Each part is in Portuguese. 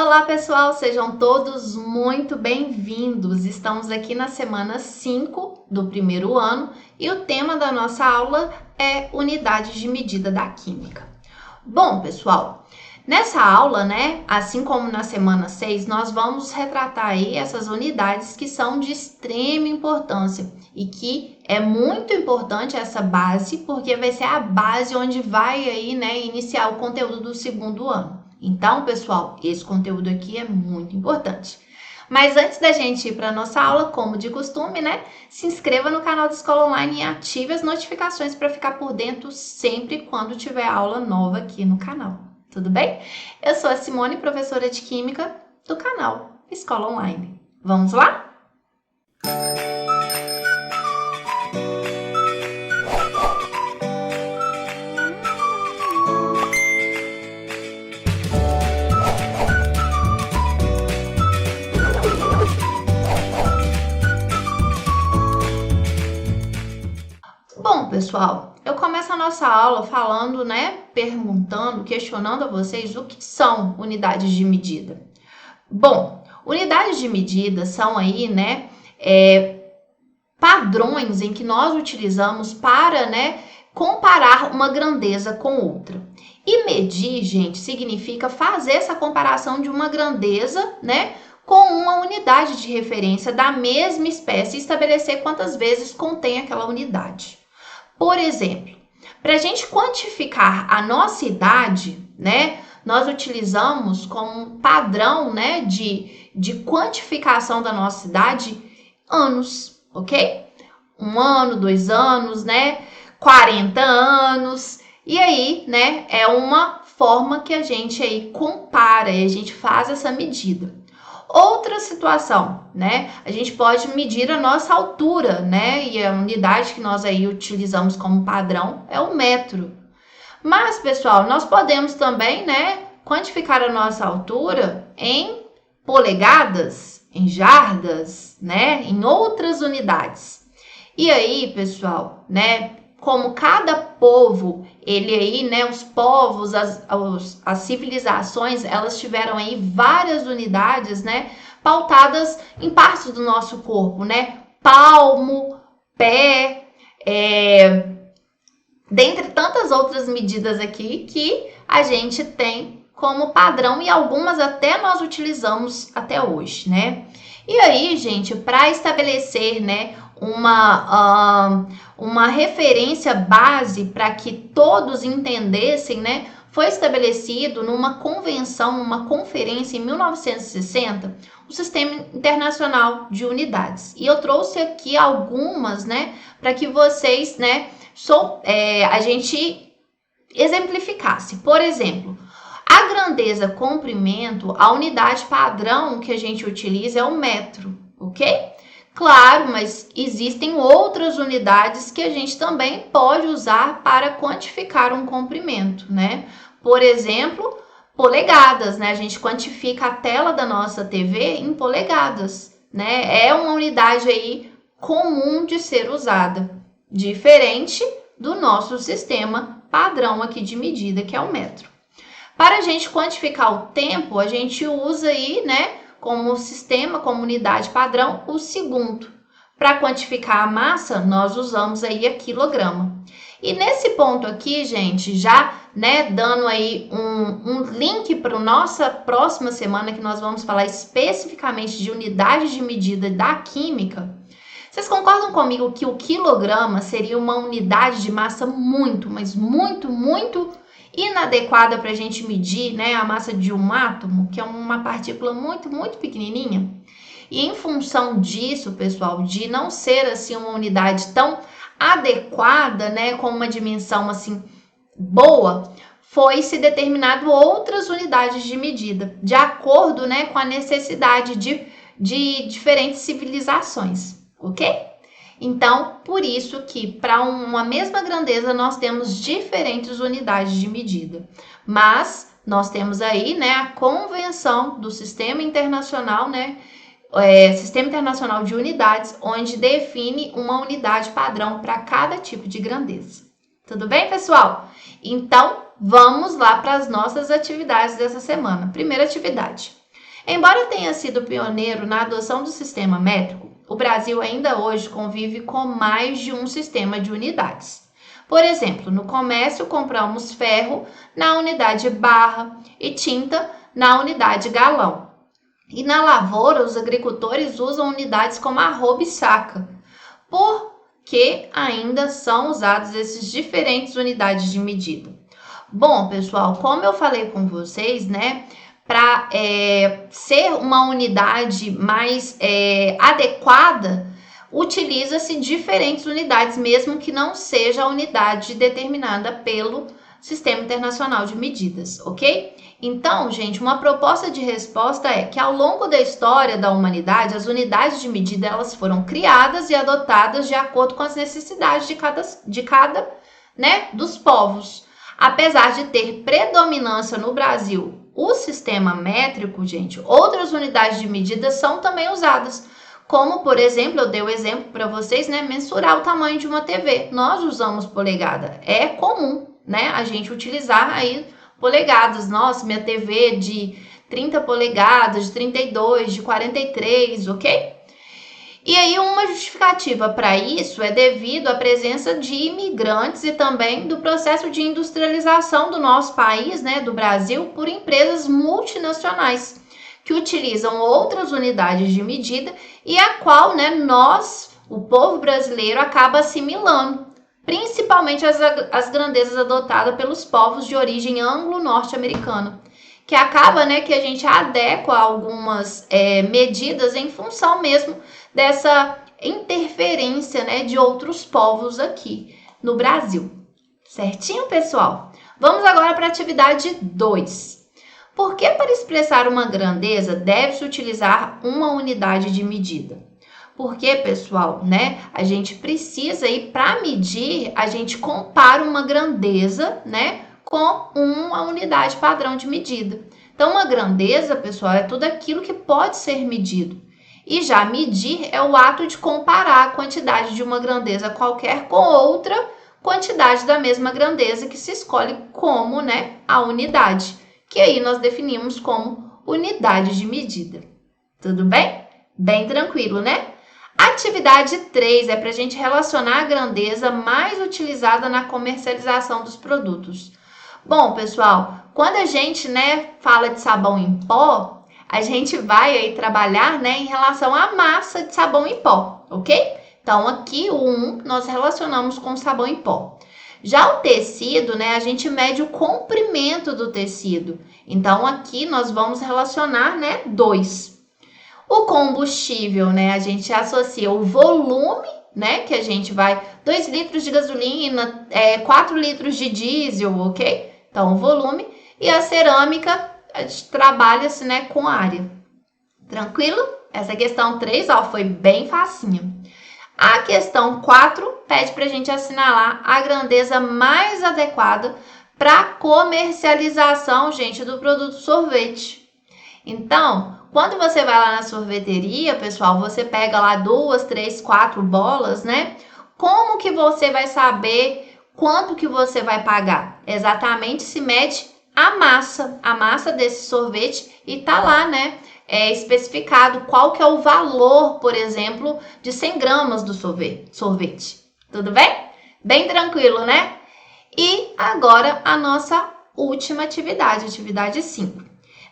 Olá, pessoal, sejam todos muito bem-vindos. Estamos aqui na semana 5 do primeiro ano e o tema da nossa aula é unidades de medida da química. Bom, pessoal, nessa aula, assim como na semana 6, nós vamos retratar aí essas unidades que são de extrema importância e que é muito importante essa base, porque vai ser a base onde vai aí, iniciar o conteúdo do segundo ano. Então, pessoal, esse conteúdo aqui é muito importante. Mas antes da gente ir para a nossa aula, como de costume, se inscreva no canal da Escola Online e ative as notificações para ficar por dentro sempre quando tiver aula nova aqui no canal. Tudo bem? Eu sou a Simone, professora de Química do canal Escola Online. Vamos lá? Bom, pessoal, eu começo a nossa aula falando, perguntando, questionando a vocês o que são unidades de medida. Bom, unidades de medida são aí, padrões em que nós utilizamos para, comparar uma grandeza com outra. E medir, gente, significa fazer essa comparação de uma grandeza, com uma unidade de referência da mesma espécie e estabelecer quantas vezes contém aquela unidade. Por exemplo, para a gente quantificar a nossa idade, nós utilizamos como padrão, de quantificação da nossa idade, anos, ok? 1 ano, 2 anos, 40 anos. E aí, é uma forma que a gente aí compara e a gente faz essa medida. Outra situação, a gente pode medir a nossa altura, e a unidade que nós aí utilizamos como padrão é o metro. Mas, pessoal, nós podemos também, quantificar a nossa altura em polegadas, em jardas, em outras unidades. E aí, pessoal, como cada povo, ele aí, os povos, as civilizações, elas tiveram aí várias unidades, pautadas em partes do nosso corpo, palmo, pé, dentre tantas outras medidas aqui que a gente tem como padrão e algumas até nós utilizamos até hoje, E aí, gente, para estabelecer, uma referência base para que todos entendessem, foi estabelecido numa convenção, uma conferência em 1960, o Sistema Internacional de Unidades. E eu trouxe aqui algumas, para que vocês, a gente exemplificasse. Por exemplo, a grandeza comprimento, a unidade padrão que a gente utiliza é o metro, ok? Claro, mas existem outras unidades que a gente também pode usar para quantificar um comprimento, Por exemplo, polegadas, A gente quantifica a tela da nossa TV em polegadas, É uma unidade aí comum de ser usada, diferente do nosso sistema padrão aqui de medida, que é o metro. Para a gente quantificar o tempo, a gente usa aí, como sistema, como unidade padrão, o segundo. Para quantificar a massa, nós usamos aí a quilograma. E nesse ponto aqui, gente, já, dando aí um link para a nossa próxima semana, que nós vamos falar especificamente de unidades de medida da química, vocês concordam comigo que o quilograma seria uma unidade de massa muito, mas muito, muito inadequada para a gente medir, a massa de um átomo, que é uma partícula muito, muito pequenininha? E em função disso, pessoal, de não ser assim uma unidade tão adequada, com uma dimensão assim boa, foi-se determinado outras unidades de medida, de acordo, com a necessidade de diferentes civilizações, ok? Então, por isso que para uma mesma grandeza nós temos diferentes unidades de medida. Mas nós temos aí, a convenção do Sistema Internacional, Sistema Internacional de Unidades, onde define uma unidade padrão para cada tipo de grandeza. Tudo bem, pessoal? Então, vamos lá para as nossas atividades dessa semana. Primeira atividade. Embora tenha sido pioneiro na adoção do sistema métrico, o Brasil ainda hoje convive com mais de um sistema de unidades. Por exemplo, no comércio compramos ferro na unidade barra e tinta na unidade galão. E na lavoura, os agricultores usam unidades como arroba e saca, porque ainda são usadas essas diferentes unidades de medida. Bom, pessoal, como eu falei com vocês, né, para ser uma unidade mais adequada, utiliza-se diferentes unidades, mesmo que não seja a unidade determinada pelo Sistema Internacional de Medidas, ok? Então, gente, uma proposta de resposta é que ao longo da história da humanidade, as unidades de medida elas foram criadas e adotadas de acordo com as necessidades de cada né, dos povos. Apesar de ter predominância no Brasil o sistema métrico, gente, outras unidades de medida são também usadas. Como, por exemplo, eu dei o exemplo para vocês, né, mensurar o tamanho de uma TV. Nós usamos polegada. É comum, né, a gente utilizar aí polegadas. Nossa, minha TV de 30 polegadas, de 32, de 43, ok? E aí uma justificativa para isso é devido à presença de imigrantes e também do processo de industrialização do nosso país, né, do Brasil, por empresas multinacionais que utilizam outras unidades de medida e a qual, né, nós, o povo brasileiro, acaba assimilando, principalmente as grandezas adotadas pelos povos de origem anglo-norte-americana, que acaba, né, que a gente adequa algumas medidas em função mesmo dessa interferência, né, de outros povos aqui no Brasil. Certinho, pessoal? Vamos agora para a atividade 2. Por que para expressar uma grandeza deve-se utilizar uma unidade de medida? Porque, pessoal, né, a gente precisa ir para medir, a gente compara uma grandeza, né, com uma unidade padrão de medida. Então, uma grandeza, pessoal, é tudo aquilo que pode ser medido. E já medir é o ato de comparar a quantidade de uma grandeza qualquer com outra quantidade da mesma grandeza que se escolhe como, né, a unidade, que aí nós definimos como unidade de medida. Tudo bem? Bem tranquilo, né? Atividade 3 é para a gente relacionar a grandeza mais utilizada na comercialização dos produtos. Bom, pessoal, quando a gente, né, fala de sabão em pó, a gente vai aí trabalhar, né, em relação à massa de sabão em pó, ok? Então, aqui o 1 nós relacionamos com sabão em pó. Já o tecido, né, a gente mede o comprimento do tecido. Então, aqui nós vamos relacionar, né, 2. O combustível, né, a gente associa o volume, né, que a gente vai 2 litros de gasolina, 4 litros de diesel, ok? Então, o volume. E a cerâmica, a gente trabalha-se, né, com área. Tranquilo? Essa questão 3, ó, foi bem facinha. A questão 4 pede para a gente assinalar a grandeza mais adequada para comercialização, gente, do produto sorvete. Então, quando você vai lá na sorveteria, pessoal, você pega lá 2, 3, 4 bolas, né? Como que você vai saber quanto que você vai pagar? Exatamente se mede a massa desse sorvete e tá lá, né, especificado qual que é o valor, por exemplo, de 100 gramas do sorvete. Tudo bem? Bem tranquilo, né? E agora a nossa última atividade, atividade 5.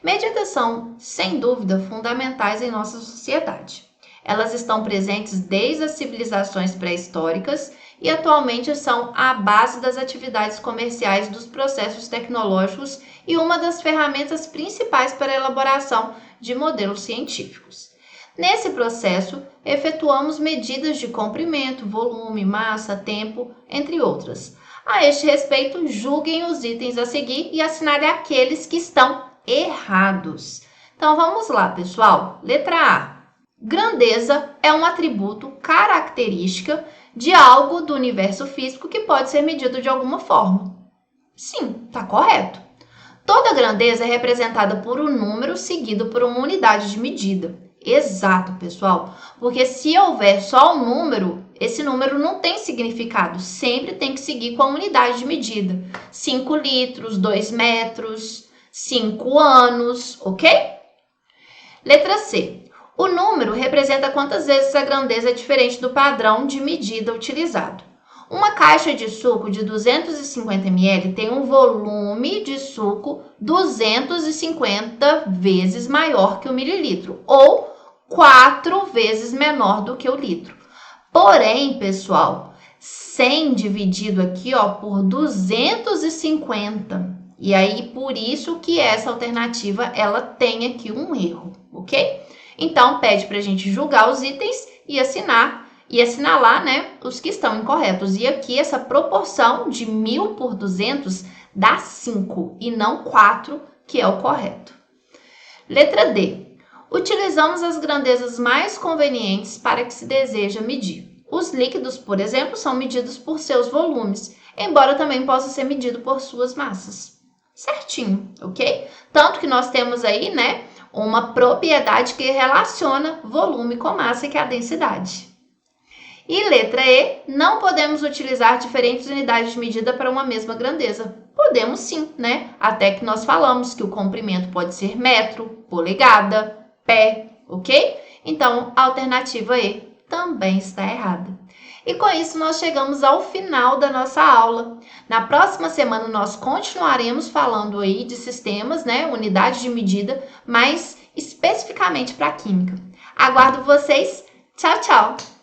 Medidas são, sem dúvida, fundamentais em nossa sociedade. Elas estão presentes desde as civilizações pré-históricas e atualmente são a base das atividades comerciais dos processos tecnológicos e uma das ferramentas principais para a elaboração de modelos científicos. Nesse processo, efetuamos medidas de comprimento, volume, massa, tempo, entre outras. A este respeito, julguem os itens a seguir e assinalem aqueles que estão errados. Então, vamos lá, pessoal. Letra A. Grandeza é um atributo, característica de algo do universo físico que pode ser medido de alguma forma. Sim, está correto. Toda grandeza é representada por um número seguido por uma unidade de medida. Exato, pessoal. Porque se houver só um número, esse número não tem significado. Sempre tem que seguir com a unidade de medida. 5 litros, 2 metros, 5 anos, ok? Letra C. O número representa quantas vezes a grandeza é diferente do padrão de medida utilizado. Uma caixa de suco de 250 ml tem um volume de suco 250 vezes maior que o mililitro, ou 4 vezes menor do que o litro. Porém, pessoal, 100 dividido aqui, ó, por 250. E aí, por isso que essa alternativa, ela tem aqui um erro, ok? Então, pede para a gente julgar os itens e assinalar, né, os que estão incorretos. E aqui, essa proporção de 1000 por 200 dá 5 e não 4, que é o correto. Letra D. Utilizamos as grandezas mais convenientes para que se deseja medir. Os líquidos, por exemplo, são medidos por seus volumes, embora também possa ser medido por suas massas. Certinho, ok? Tanto que nós temos aí, né, uma propriedade que relaciona volume com massa, que é a densidade. E letra E, não podemos utilizar diferentes unidades de medida para uma mesma grandeza. Podemos sim, né? Até que nós falamos que o comprimento pode ser metro, polegada, pé, ok? Então, a alternativa E também está errada. E com isso, nós chegamos ao final da nossa aula. Na próxima semana, nós continuaremos falando aí de sistemas, né? Unidades de medida, mas especificamente para a química. Aguardo vocês. Tchau, tchau!